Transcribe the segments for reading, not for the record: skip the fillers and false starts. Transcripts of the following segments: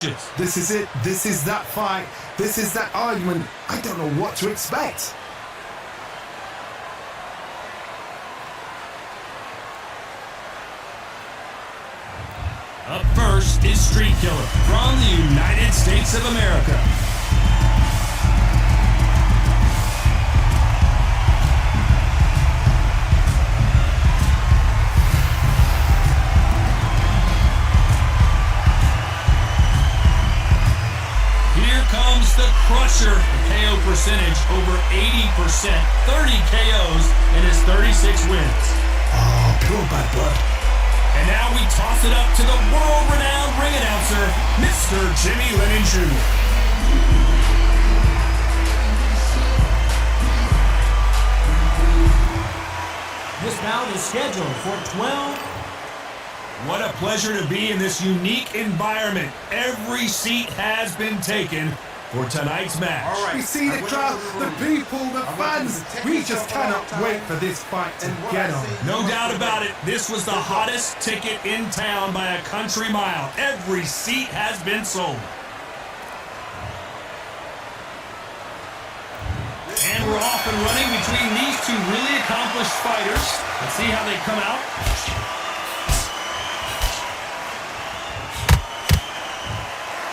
This is it. This is that fight. This is that argument. I don't know what to expect. Up first is Street Killer from the United States of America. Here comes the Crusher. The KO percentage over 80%, 30 KOs in his 36 wins. Oh, pure bad blood. And now we toss it up to the world-renowned ring announcer, Mr. Jimmy Lennon Jr. This bout is scheduled for 12. What a pleasure to be in this unique environment. Every seat has been taken for tonight's match. All right. We see the crowd, the people, the fans. We just cannot wait for this fight to get on. No doubt about it. This was the hottest ticket in town by a country mile. Every seat has been sold. And we're off and running between these two really accomplished fighters. Let's see how they come out.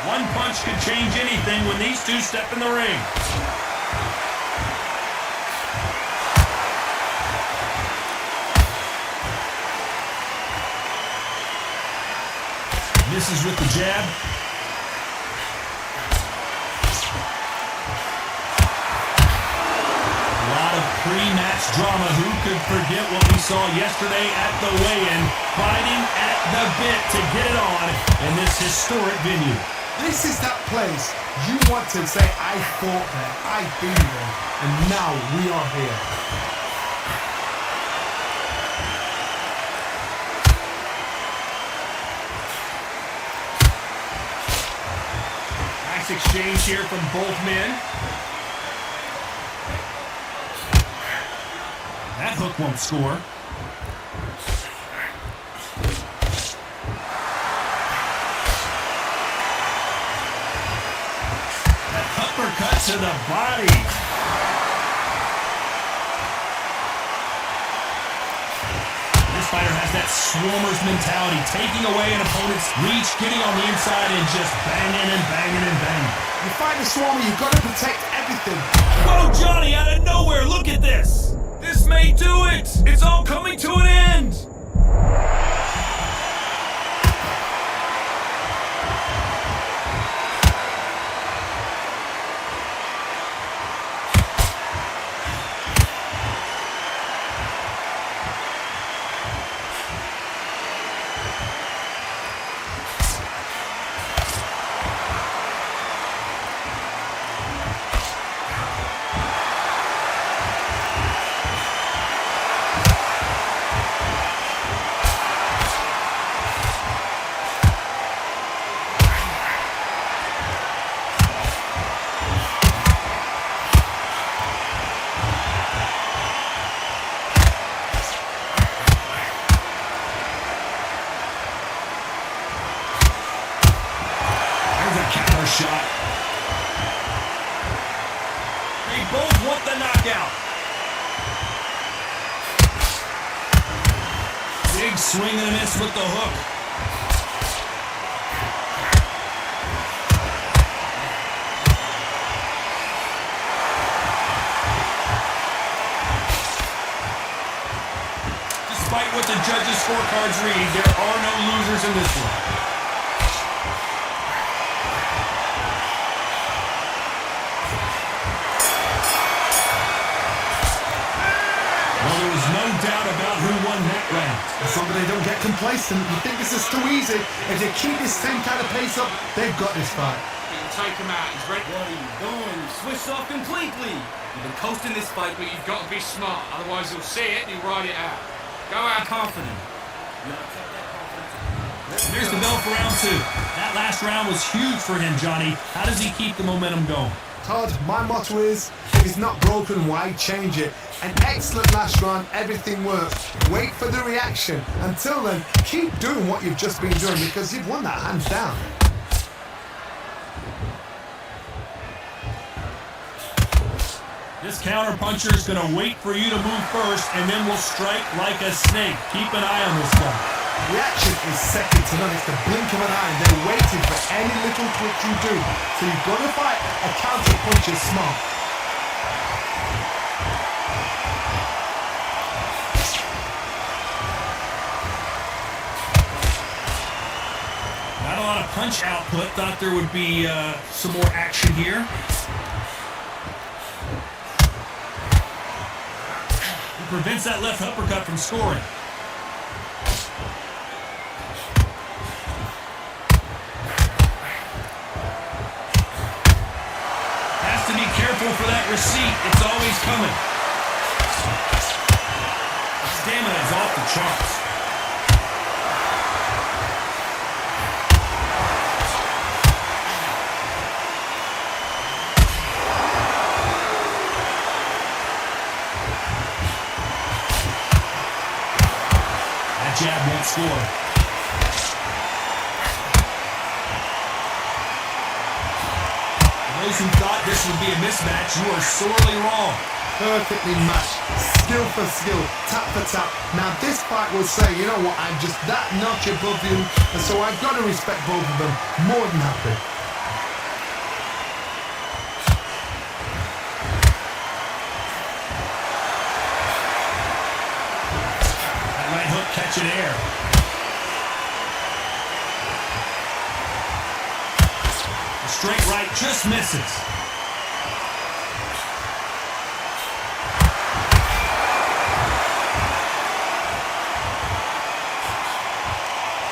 One punch could change anything when these two step in the ring. Misses with the jab. A lot of pre-match drama. Who could forget what we saw yesterday at the weigh-in? Fighting at the bit to get it on in this historic venue. This is that place you want to say, I fought there, I've been there, and now we are here. Nice exchange here from both men. That hook won't score. Uppercut to the body. This fighter has that swarmer's mentality, taking away an opponent's reach, getting on the inside and just banging and banging and banging. You fight a swarmer, you've got to protect everything. Whoa, Johnny, out of nowhere, look at this. This may do it. It's all coming to an end. Shot. They both want the knockout. Big swing and a miss with the hook. Despite what the judges' scorecards read, there are no losers in this one. No doubt about who won that round. Somebody don't get complacent. You think this is too easy. If they keep this same kind of pace up, they've got this fight. You can take him out. He's ready. What are you doing? You switched off completely. You've been coasting this fight, but you've got to be smart. Otherwise, you'll see it and you'll ride it out. Go out confident. Here's the bell for round two. That last round was huge for him, Johnny. How does he keep the momentum going? Todd, my motto is, if it's not broken, why change it? An excellent last round, everything worked. Wait for the reaction. Until then, keep doing what you've just been doing because you've won that hands down. This counter-puncher is going to wait for you to move first, and then will strike like a snake. Keep an eye on this guy. Reaction is second to none. It's the blink of an eye. They're waiting for any little twitch you do. So you've got to fight a counter-puncher smart. Not a lot of punch output. Thought there would be some more action here. He prevents that left uppercut from scoring. Has to be careful for that receipt. It's always coming. Stamina is off the charts. Jab won't score. Those who thought this would be a mismatch, you are sorely wrong. Perfectly matched, skill for skill, tap for tap. Now this fight will say, you know what, I'm just that notch above you, and so I've got to respect both of them more than happy. Catch in air. The straight right just misses.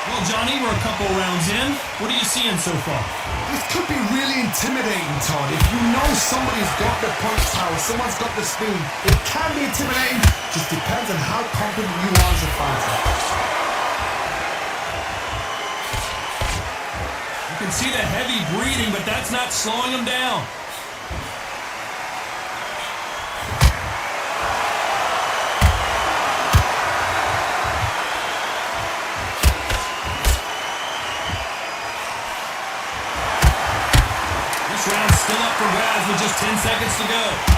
Well, Johnny, we're a couple rounds in. What are you seeing so far? This could be really intimidating, Todd. If you know somebody's got the punch power, someone's got the speed, it can be intimidating. Just depends on how confident you are as a fighter. You can see the heavy breathing, but that's not slowing him down. This round's still up for grabs with just 10 seconds to go.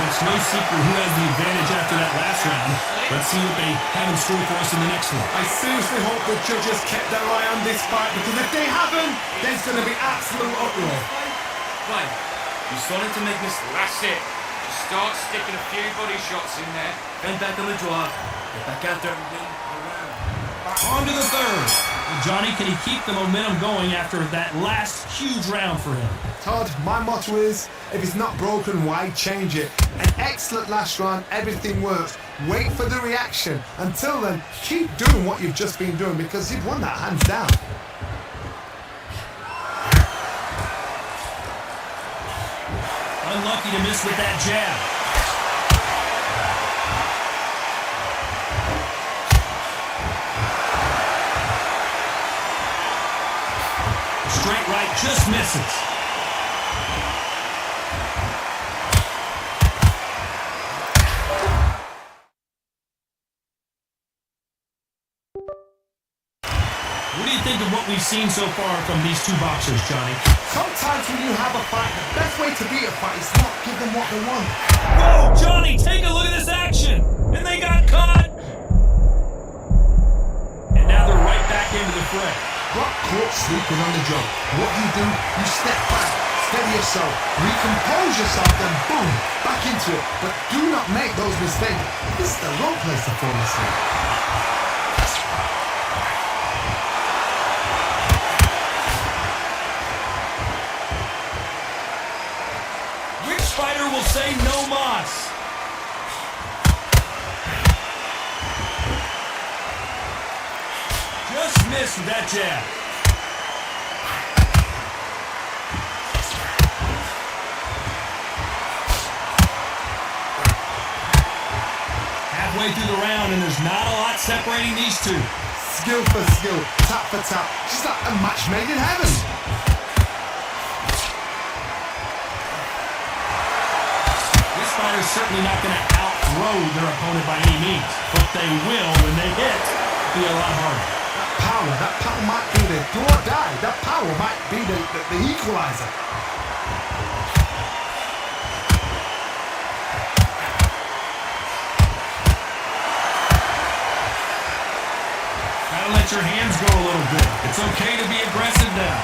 It's no secret who has the advantage after that last round. Let's see what they have in store for us in the next one. I seriously hope the judges kept their eye on this fight, because if they haven't, there's going to be absolute uproar. Right. You started to make this. That's it. Just start sticking a few body shots in there. Bend back on the draw. Get back out there and win around. On to the third. Well, Johnny, can he keep the momentum going after that last huge round for him? Todd, my motto is, if it's not broken, why change it? An excellent last round, everything works. Wait for the reaction. Until then, keep doing what you've just been doing, because you've won that hands down. Unlucky to miss with that jab. Straight right just misses. What do you think of what we've seen so far from these two boxers, Johnny? Sometimes when you have a fight, the best way to beat a fight is not give them what they want. Whoa, Johnny, take a look at this action. And they got caught. And now they're right back into the fray. Got caught sleeping on the job. What do? You step back, steady yourself, recompose yourself, then boom, back into it. But do not make those mistakes. This is the wrong place to fall asleep. Fighter will say no mas. Just missed with that jab. Halfway through the round, and there's not a lot separating these two. Skill for skill, tap for tap, just like a match made in heaven. Fighters certainly not going to outthrow their opponent by any means, but they will when they hit. be a lot harder. That power might be the do or die. That power might be the equalizer. Gotta let your hands go a little bit. It's okay to be aggressive now.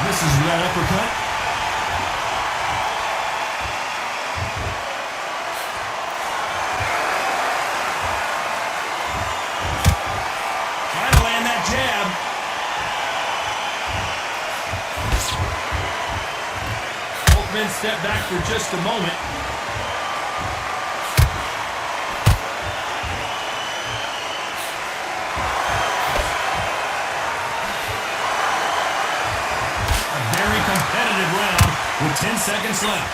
Misses that uppercut. Trying to land that jab. Both men step back for just a moment. Competitive round with 10 seconds left.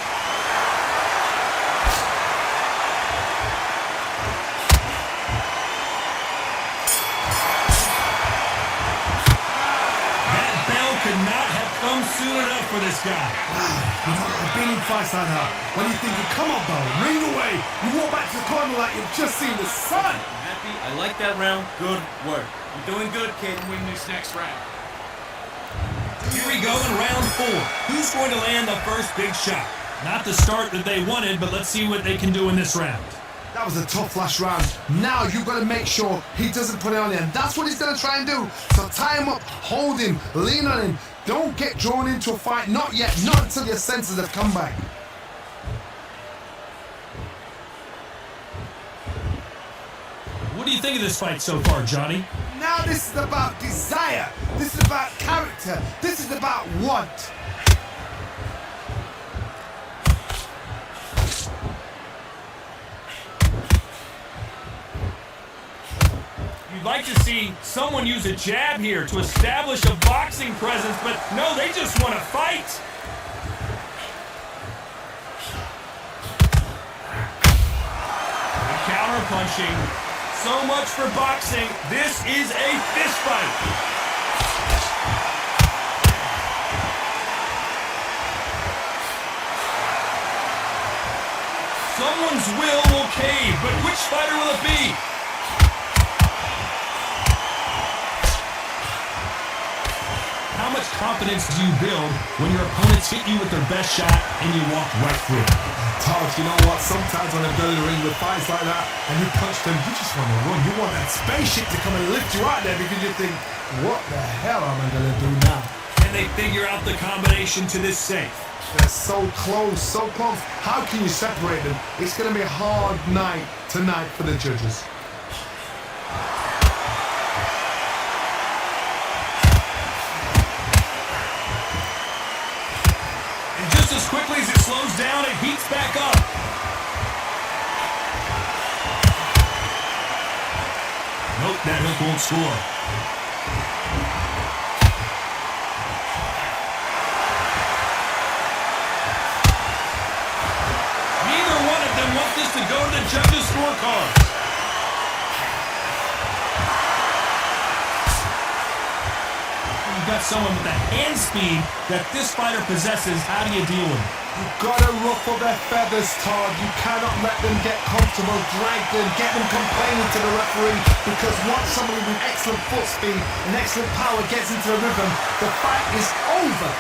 That bell could not have come soon enough for this guy. I've been in fights like that. When you think, come on, bell, ring away. You walk back to the corner like you've just seen the sun. I'm happy. I like that round. Good work. You're doing good, kid. Win this next round. Here we go in round 4. Who's going to land the first big shot? Not the start that they wanted, but let's see what they can do in this round. That was a tough last round. Now you've got to make sure he doesn't put it on you. And that's what he's going to try and do. So tie him up, hold him, lean on him. Don't get drawn into a fight. Not yet. Not until your senses have come back. What do you think of this fight so far, Johnny? Now this is about desire. This is about character. This is about want. You'd like to see someone use a jab here to establish a boxing presence, but no, they just want to fight. Counter punching. So much for boxing. This is a fist fight. Someone's will cave, but which fighter will it be? How much confidence do you build when your opponents hit you with their best shot and you walk right through it? Todd, you know what? Sometimes when I go to the ring with fights like that and you punch them, you just want to run. You want that spaceship to come and lift you out there because you think, what the hell am I going to do now? Can they figure out the combination to this safe? They're so close, so close. How can you separate them? It's going to be a hard night tonight for the judges. As quickly as it slows down, it heats back up. Nope, that hook won't score. Neither one of them want this to go to the judges' scorecards. Got someone with the hand speed that this fighter possesses. How do you deal with it? You've got to ruffle their feathers, Todd. You cannot let them get comfortable, drag them, get them complaining to the referee, because once somebody with excellent foot speed and excellent power gets into the rhythm, the fight is over.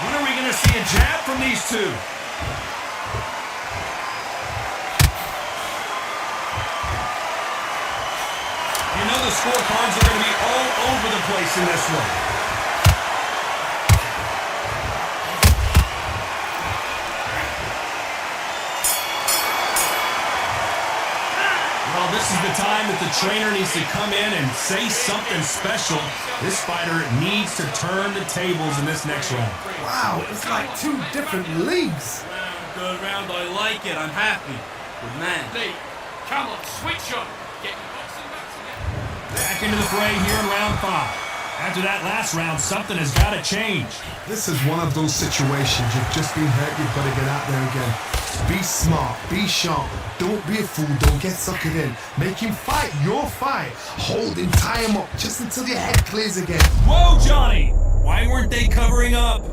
When are we going to see a jab from these two? You know the scorecards are going to be all over the place in this one. Well, this is the time that the trainer needs to come in and say something special. This fighter needs to turn the tables in this next round. Wow, it's like two different leagues. Good round. I like it. I'm happy. Good man. Lee, come on, switch on. Get your boxing back together. Back into the fray here in round 5. After that last round, something has got to change. This is one of those situations. You've just been hurt. You've got to get out there again. Be smart, be sharp, don't be a fool, don't get suckered in. Make him fight your fight. Hold him, tie him up, just until your head clears again. Whoa, Johnny! Why weren't they covering up?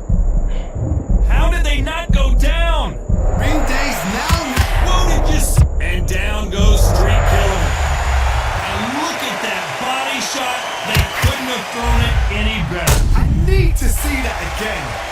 How did they not go down? Ring days now. Whoa, did you and down goes Street Killer. And look at that body shot. They couldn't have thrown it any better. I need to see that again.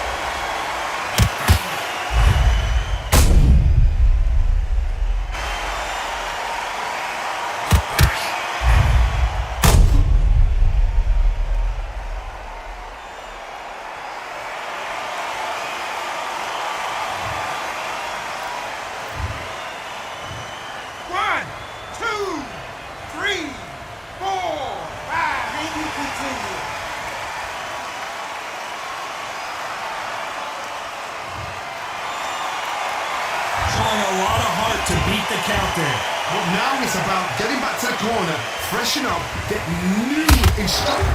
To beat the count there. But now it's about getting back to the corner, freshen up, get new instructions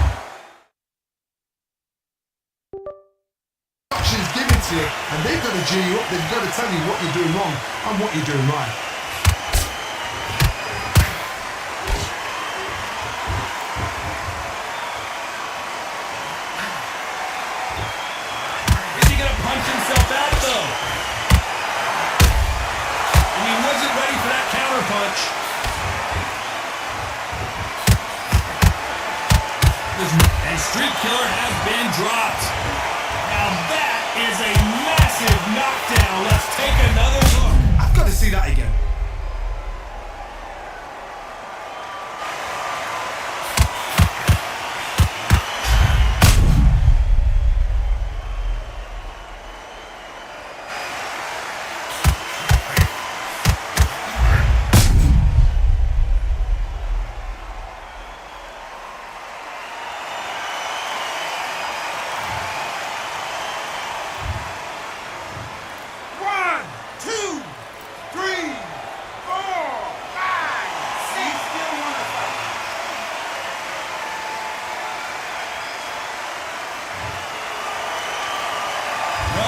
given to you, and they've got to G you up, they've got to tell you what you're doing wrong and what you're doing right. Is he going to punch himself out, though? He wasn't ready for that counter punch. And Street Killer has been dropped. Now that is a massive knockdown. Let's take another look. I've got to see that again.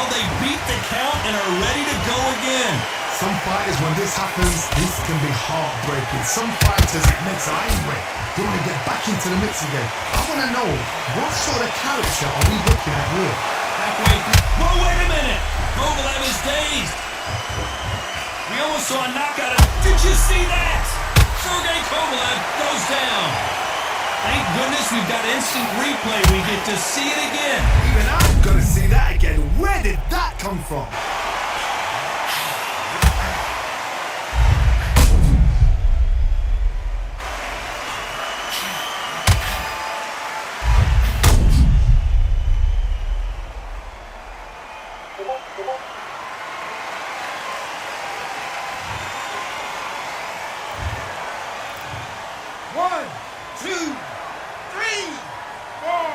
They beat the count and are ready to go again. Some fighters, when this happens, this can be heartbreaking. Some fighters, it makes them angry. They want to get back into the mix again. I want to know, what sort of character are we looking at here? Halfway through. Whoa, wait a minute. Kovalev is dazed. We almost saw a knockout. Did you see that? Sergey Kovalev goes down. Thank goodness we've got instant replay. We get to see it again. Even I'm going to see that again. Where did that come from? One, two, three, four.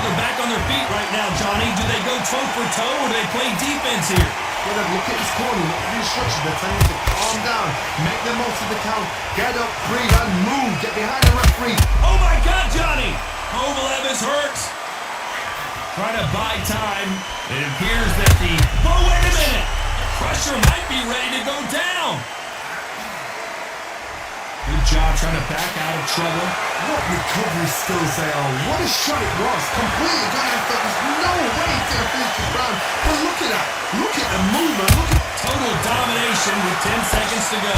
They're back on their feet right now, Johnny. Do they go toe for toe or do they play defense here? Well, then look at his corner, look at the instructions. They're telling you to calm down, make the most of the count, get up, breathe, and move. Get behind the referee. Oh my God, Johnny! Kovalev is hurt. Trying to buy time. It appears that the... Oh, wait a minute! Crusher might be ready to go down. Good job trying to back out of trouble. What recovery skills they are. What a shot it was. Completely got him. There was no way he's going to finish the round. But look at that. Look at the movement. Look at... Total domination with 10 seconds to go.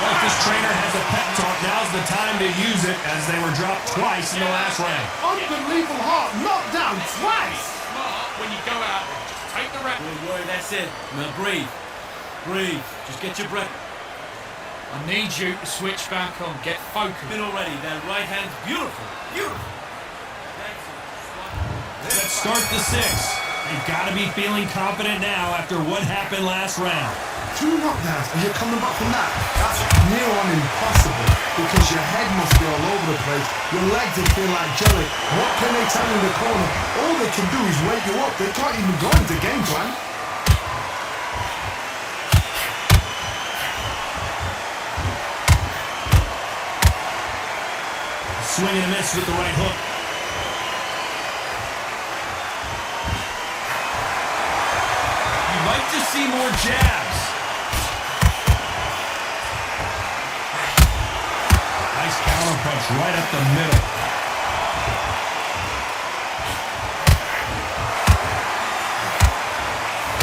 Well, if this trainer has a pep talk, now's the time to use it as they were dropped twice in the last round. Unbelievable heart. Knocked down twice. Smart when you go out there. Just take the rap. Good word, that's it. Now breathe. Breathe. Just get your breath. I need you to switch back on. Get focused. Been already. That right hand's beautiful. Beautiful. Let's start the sixth. They've got to be feeling confident now after what happened last round. 2 knockdowns and you're coming back from that. That's near on impossible because your head must be all over the place. Your legs will feel like jelly. What can they tell you in the corner? All they can do is wake you up. They can't even go into game plan. Swing and a miss with the right hook. You'd like to see more jabs. Nice counter punch right up the middle.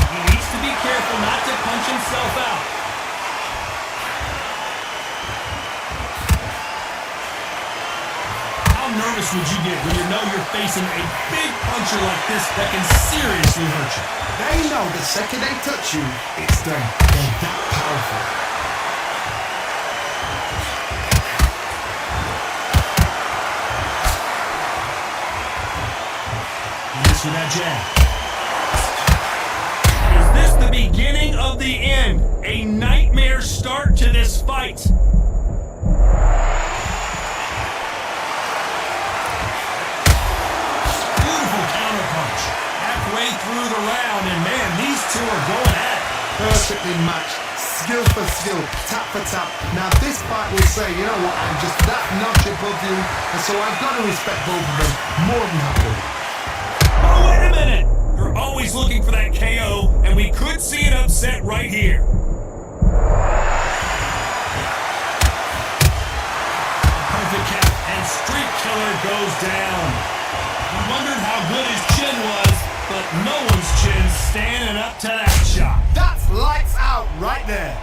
He needs to be careful not to punch himself out. How nervous would you get when you know you're facing a big puncher like this that can seriously hurt you? They know the second they touch you, it's done. They're that powerful. Miss with that jab. Is this the beginning of the end? A nightmare start to this fight. Beautiful counterpunch. Halfway through the round, and man, these two are going at it. Perfectly matched. Skill for skill. Tap for tap. Now this fight will say, you know what, I'm just that notch above you, and so I've got to respect both of them more than happy. Oh, wait a minute! You're always looking for that KO, and we could see an upset right here. Perfect cap, and Street Killer goes down. We wondered how good his chin was, but no one's chin's standing up to that shot. That's lights out right there.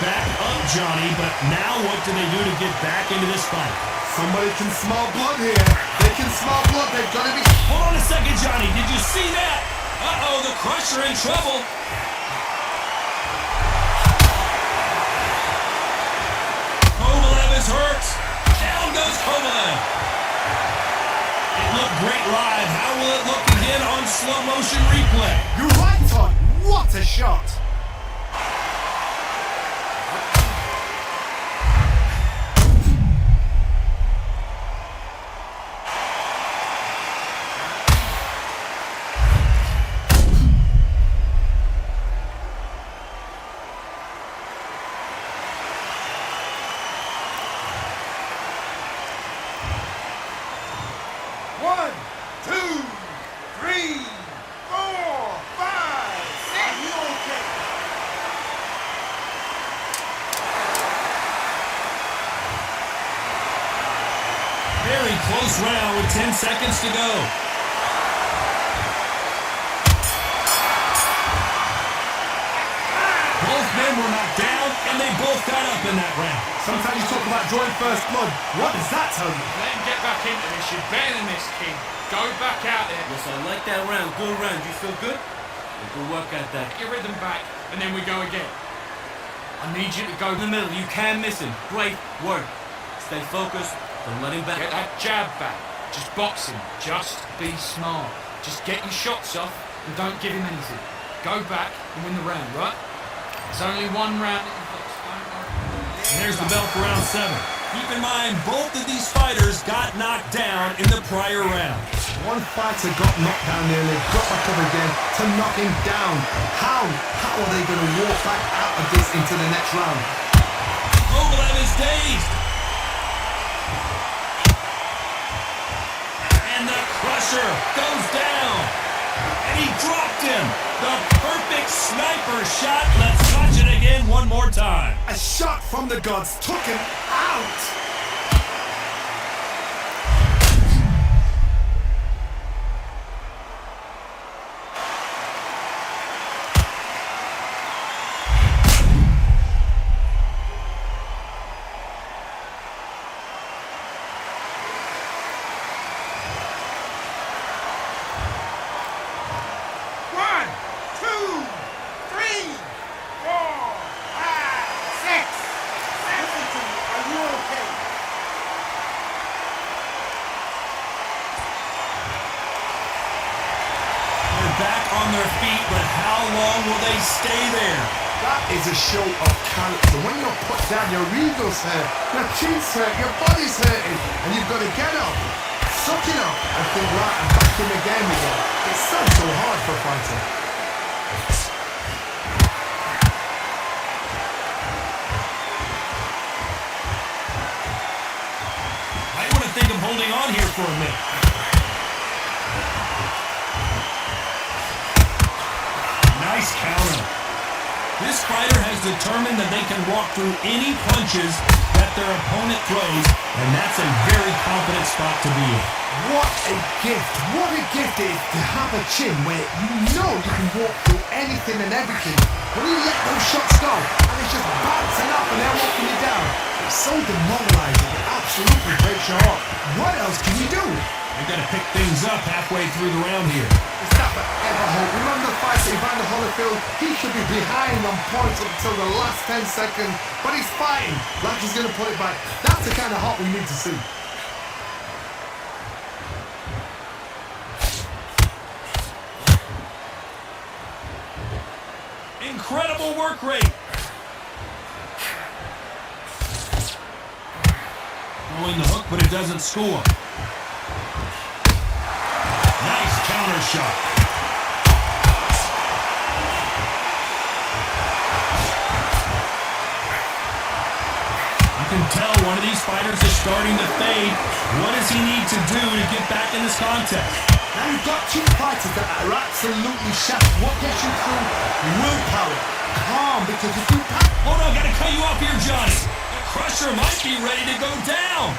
Back up, Johnny, but now what do they do to get back into this fight? Somebody can smell blood here. They can smell blood. They've got to be... Hold on a second, Johnny. Did you see that? Uh-oh, the Crusher in trouble. Kovalev is hurt. Down goes Kovalev. It looked great live. How will it look again on slow motion replay? You're right, Todd. What a shot. Very close round with 10 seconds to go. Both men were knocked down, and they both got up in that round. Sometimes you talk about drawing first blood. What does that tell you? Let him get back into this. You're better than this, King. Go back out there. Yes, I like that round. Good round. You feel good? Good work at that. Get your rhythm back, and then we go again. I need you to go In the middle, you can't miss him. Great work. Stay focused. Don't let him back. Get that jab back. Just box him. Just be smart. Just get your shots off and don't give him anything. Go back and win the round, right? There's only one round that you've got. And there's the bell for round 7. Keep in mind, both of these fighters got knocked down in the prior round. One fighter got knocked down nearly, got back up again to knock him down. How are they going to walk back out of this into the next round? Kovalev is dazed. And the Crusher goes down. And he dropped him. The perfect sniper shot. Let's watch it again one more time. A shot from the gods took him out. long will they stay there? That is a show of character. When you're put down, your ego's hurt, your chin's hurt, your body's hurting, and you've got to get up, suck it up, and think, right, I'm back in the game again. It's so hard for a fighter. I want to think of holding on here for a minute. Nice counter. This fighter has determined that they can walk through any punches that their opponent throws, and that's a very confident spot to be in. What a gift. What a gift it is to have a chin where you know you can walk through anything and everything. When you let those shots go, and it's just bouncing up and they're walking you down, it's so demoralizing. It absolutely breaks your heart. What else can you do? They got to pick things up halfway through the round here. It's never ever hope. Remember the fight in Evander Holyfield? He should be behind on points up until the last 10 seconds, but he's fighting like he's going to put it back. That's the kind of heart we need to see. Incredible work rate. Throwing the hook, but it doesn't score. Nice counter shot. You can tell one of these fighters is starting to fade. What does he need to do to get back in this contest? Now you've got two fighters that are absolutely shattered. What gets you through? Willpower. Calm, because if you pack... Hold on, gotta cut you off here, Johnny. The Crusher might be ready to go down.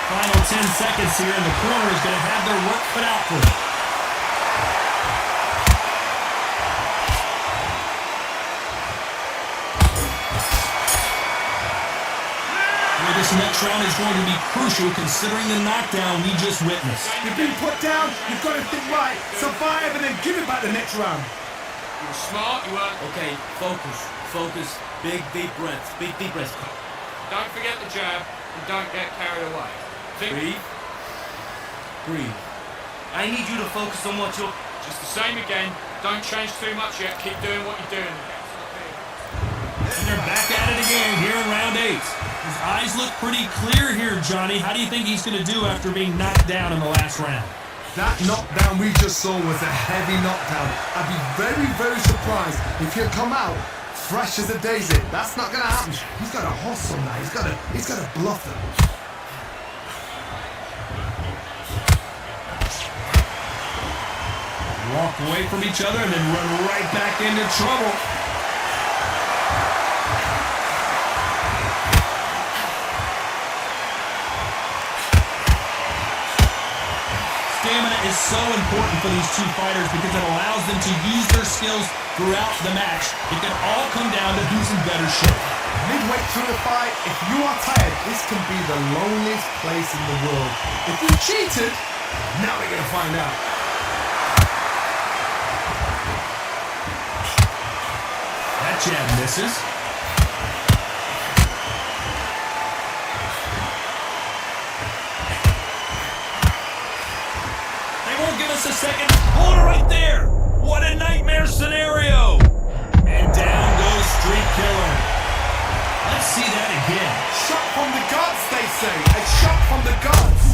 Final 10 seconds here, and the corner is going to have their work cut out for them. Well, this next round is going to be crucial considering the knockdown we just witnessed. You've been put down, you've got to think right, survive, and then give it back the next round. You were smart, you were... Okay, focus. Big deep breaths. Don't forget the jab, and don't get carried away. Breathe. I need you to focus on what you're... Just the same again. Don't change too much yet. Keep doing what you're doing. And they're back at it again here in round 8. His eyes look pretty clear here, Johnny. How do you think he's going to do after being knocked down in the last round? That knockdown we just saw was a heavy knockdown. I'd be very, very surprised if he'll come out fresh as a daisy. That's not going to happen. He's got to hustle now. He's got to bluff them. Walk away from each other and then run right back into trouble. Stamina is so important for these two fighters because it allows them to use their skills throughout the match. It can all come down to who's in better shape. Midway through the fight, if you are tired, this can be the loneliest place in the world. If you cheated, now we're going to find out. That jab misses. They won't give us a second. Hold it right there. What a nightmare scenario. And down goes Street Killer. Let's see that again. Shot from the gods, they say. A shot from the gods.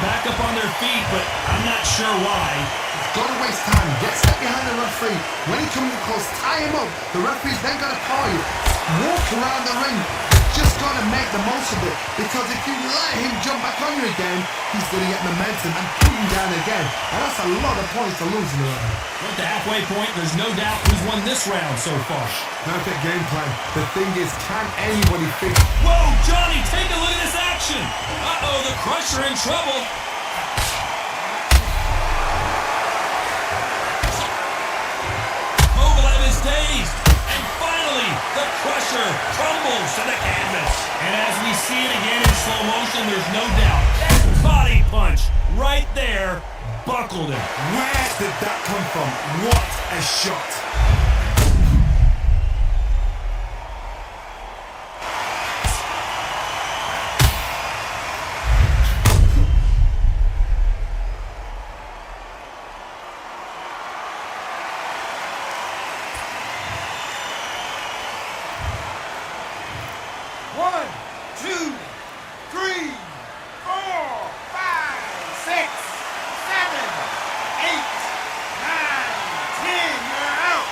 Back up on their feet, but I'm not sure why. Don't waste time. Get set behind the referee. When he comes in close, tie him up. The referee's then got to call you. Walk around the ring. Just got to make the most of it. Because if you let him jump back on you again, he's going to get momentum and put him down again. And that's a lot of points to lose in the round. At the halfway point, there's no doubt who's won this round so far. Perfect game plan. The thing is, can anybody fix? Whoa, Johnny, take a look at this action. Uh-oh, the Crusher in trouble. Kovalev is dazed. And finally, the Crusher crumbles to the canvas. And as we see it again in slow motion, there's no doubt that body punch right there buckled him. Where did that come from? What a shot. One, two, three, 4, 5, 6, 7, 8, 9, 10. You're out.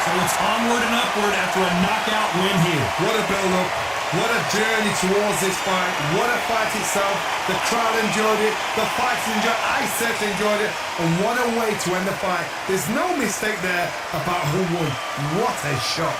So it's onward and upward after a knockout win here. What a build-up. What a journey towards this fight. What a fight itself. The crowd enjoyed it. The fighters enjoyed it. I certainly enjoyed it. And what a way to end the fight. There's no mistake there about who won. What a shot.